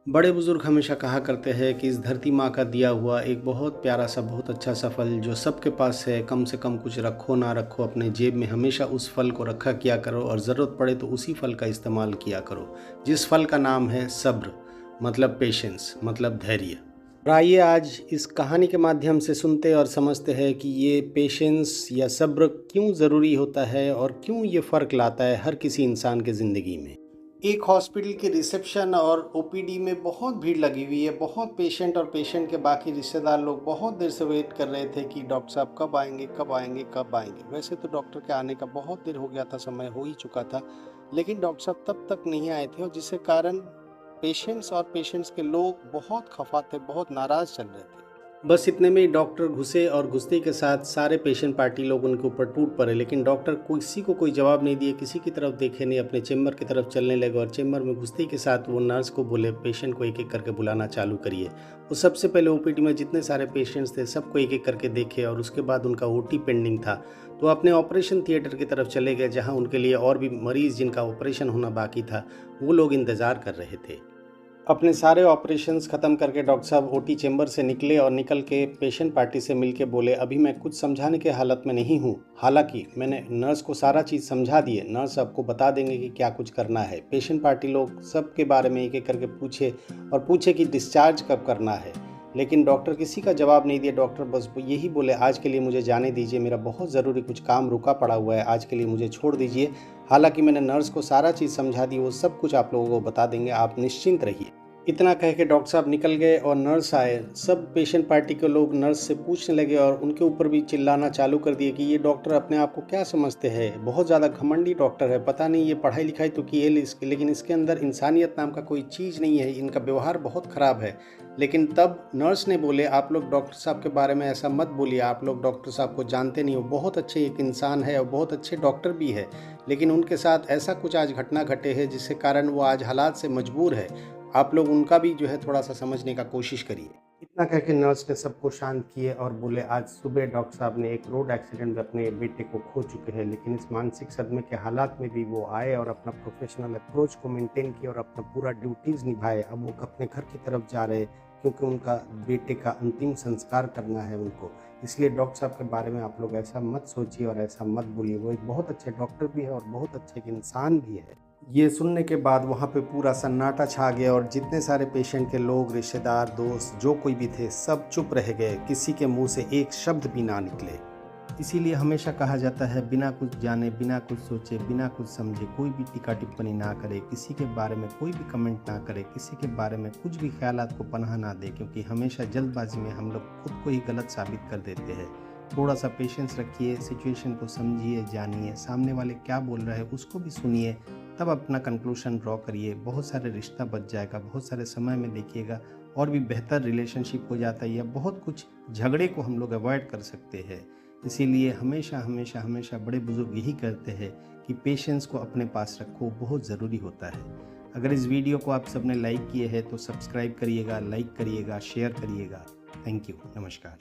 बड़े बुजुर्ग हमेशा कहा करते हैं कि इस धरती माँ का दिया हुआ एक बहुत प्यारा सा बहुत अच्छा सा फल जो सबके पास है, कम से कम कुछ रखो ना रखो अपने जेब में हमेशा उस फल को रखा किया करो और ज़रूरत पड़े तो उसी फल का इस्तेमाल किया करो, जिस फल का नाम है सब्र, मतलब पेशेंस, मतलब धैर्य। और आइए आज इस कहानी के माध्यम से सुनते और समझते हैं कि ये पेशेंस या सब्र क्यों ज़रूरी होता है और क्यों ये फ़र्क लाता है हर किसी इंसान के ज़िंदगी में। एक हॉस्पिटल के रिसेप्शन और ओपीडी में बहुत भीड़ लगी हुई है। बहुत पेशेंट और पेशेंट के बाकी रिश्तेदार लोग बहुत देर से वेट कर रहे थे कि डॉक्टर साहब कब आएंगे कब आएंगे कब आएंगे। वैसे तो डॉक्टर के आने का बहुत देर हो गया था, समय हो ही चुका था, लेकिन डॉक्टर साहब तब तक नहीं आए थे और जिसके कारण पेशेंट्स और पेशेंट्स के लोग बहुत खफा थे, बहुत नाराज़ चल रहे थे। बस इतने में ही डॉक्टर घुसे और घुसते के साथ सारे पेशेंट पार्टी लोग उनके ऊपर टूट पड़े, लेकिन डॉक्टर किसी को कोई जवाब नहीं दिए, किसी की तरफ देखे नहीं, अपने चेम्बर की तरफ चलने लगे और चेम्बर में घुसते के साथ वो नर्स को बोले पेशेंट को एक एक करके बुलाना चालू करिए। वो सबसे पहले ओपीडी में जितने सारे पेशेंट्स थे सबको एक एक करके देखे और उसके बाद उनका ओटी पेंडिंग था तो अपने ऑपरेशन थिएटर की तरफ चले गए, जहाँ उनके लिए और भी मरीज़ जिनका ऑपरेशन होना बाकी था वो लोग इंतज़ार कर रहे थे। अपने सारे ऑपरेशंस ख़त्म करके डॉक्टर साहब ओटी चेंबर से निकले और निकल के पेशेंट पार्टी से मिलके बोले अभी मैं कुछ समझाने के हालत में नहीं हूँ। हालांकि मैंने नर्स को सारा चीज़ समझा दी है, नर्स आपको बता देंगे कि क्या कुछ करना है। पेशेंट पार्टी लोग सब के बारे में एक एक करके पूछे कि डिस्चार्ज कब करना है, लेकिन डॉक्टर किसी का जवाब नहीं दिया। डॉक्टर बस यही बोले आज के लिए मुझे जाने दीजिए, मेरा बहुत ज़रूरी कुछ काम रुका पड़ा हुआ है, आज के लिए मुझे छोड़ दीजिए। हालांकि मैंने नर्स को सारा चीज़ समझा दी, वो सब कुछ आप लोगों को बता देंगे, आप निश्चिंत रहिए। इतना कह के डॉक्टर साहब निकल गए और नर्स आए। सब पेशेंट पार्टी के लोग नर्स से पूछने लगे और उनके ऊपर भी चिल्लाना चालू कर दिए कि ये डॉक्टर अपने आप को क्या समझते हैं, बहुत ज़्यादा घमंडी डॉक्टर है, पता नहीं ये पढ़ाई लिखाई तो की है लेकिन इसके अंदर इंसानियत नाम का कोई चीज़ नहीं है, इनका व्यवहार बहुत ख़राब है। लेकिन तब नर्स ने बोले आप लोग डॉक्टर साहब के बारे में ऐसा मत बोलिए, आप लोग डॉक्टर साहब को जानते नहीं हो, बहुत अच्छे एक इंसान है और बहुत अच्छे डॉक्टर भी है, लेकिन उनके साथ ऐसा कुछ आज घटना घटे है जिसके कारण वो आज हालात से मजबूर है। आप लोग उनका भी जो है थोड़ा-सा समझने का कोशिश करिए। इतना कह के नर्स ने सबको शांत किए और बोले आज सुबह डॉक्टर साहब ने एक रोड एक्सीडेंट में अपने बेटे को खो चुके हैं, लेकिन इस मानसिक सदमे के हालात में भी वो आए और अपना प्रोफेशनल अप्रोच को मेंटेन किया और अपना पूरा ड्यूटीज़ निभाए। अब वो अपने घर की तरफ जा रहे हैं क्योंकि उनका बेटे का अंतिम संस्कार करना है उनको। इसलिए डॉक्टर साहब के बारे में आप लोग ऐसा मत सोचिए और ऐसा मत बोलिए। वो एक बहुत अच्छे डॉक्टर भी है और बहुत अच्छे एक इंसान भी है। ये सुनने के बाद वहाँ पे पूरा सन्नाटा छा गया और जितने सारे पेशेंट के लोग, रिश्तेदार, दोस्त जो कोई भी थे सब चुप रह गए, किसी के मुंह से एक शब्द भी ना निकले। इसीलिए हमेशा कहा जाता है बिना कुछ जाने, बिना कुछ सोचे, बिना कुछ समझे कोई भी टीका टिप्पणी ना करे, किसी के बारे में कोई भी कमेंट ना करे, किसी के बारे में कुछ भी ख्यालात को पनाह ना दे, क्योंकि हमेशा जल्दबाजी में हम लोग खुद को ही गलत साबित कर देते हैं। थोड़ा सा पेशेंस रखिए, सिचुएशन को समझिए, जानिए, सामने वाले क्या बोल रहे हैं उसको भी सुनिए, तब अपना कंक्लूशन ड्रॉ करिए। बहुत सारे रिश्ता बच जाएगा, बहुत सारे समय में देखिएगा और भी बेहतर रिलेशनशिप हो जाता है या बहुत कुछ झगड़े को हम लोग अवॉइड कर सकते हैं। इसीलिए हमेशा हमेशा हमेशा बड़े बुजुर्ग यही कहते हैं कि पेशेंस को अपने पास रखो, बहुत ज़रूरी होता है। अगर इस वीडियो को आप सबने लाइक किए हैं तो सब्सक्राइब करिएगा, लाइक करिएगा, शेयर करिएगा। Thank you. नमस्कार।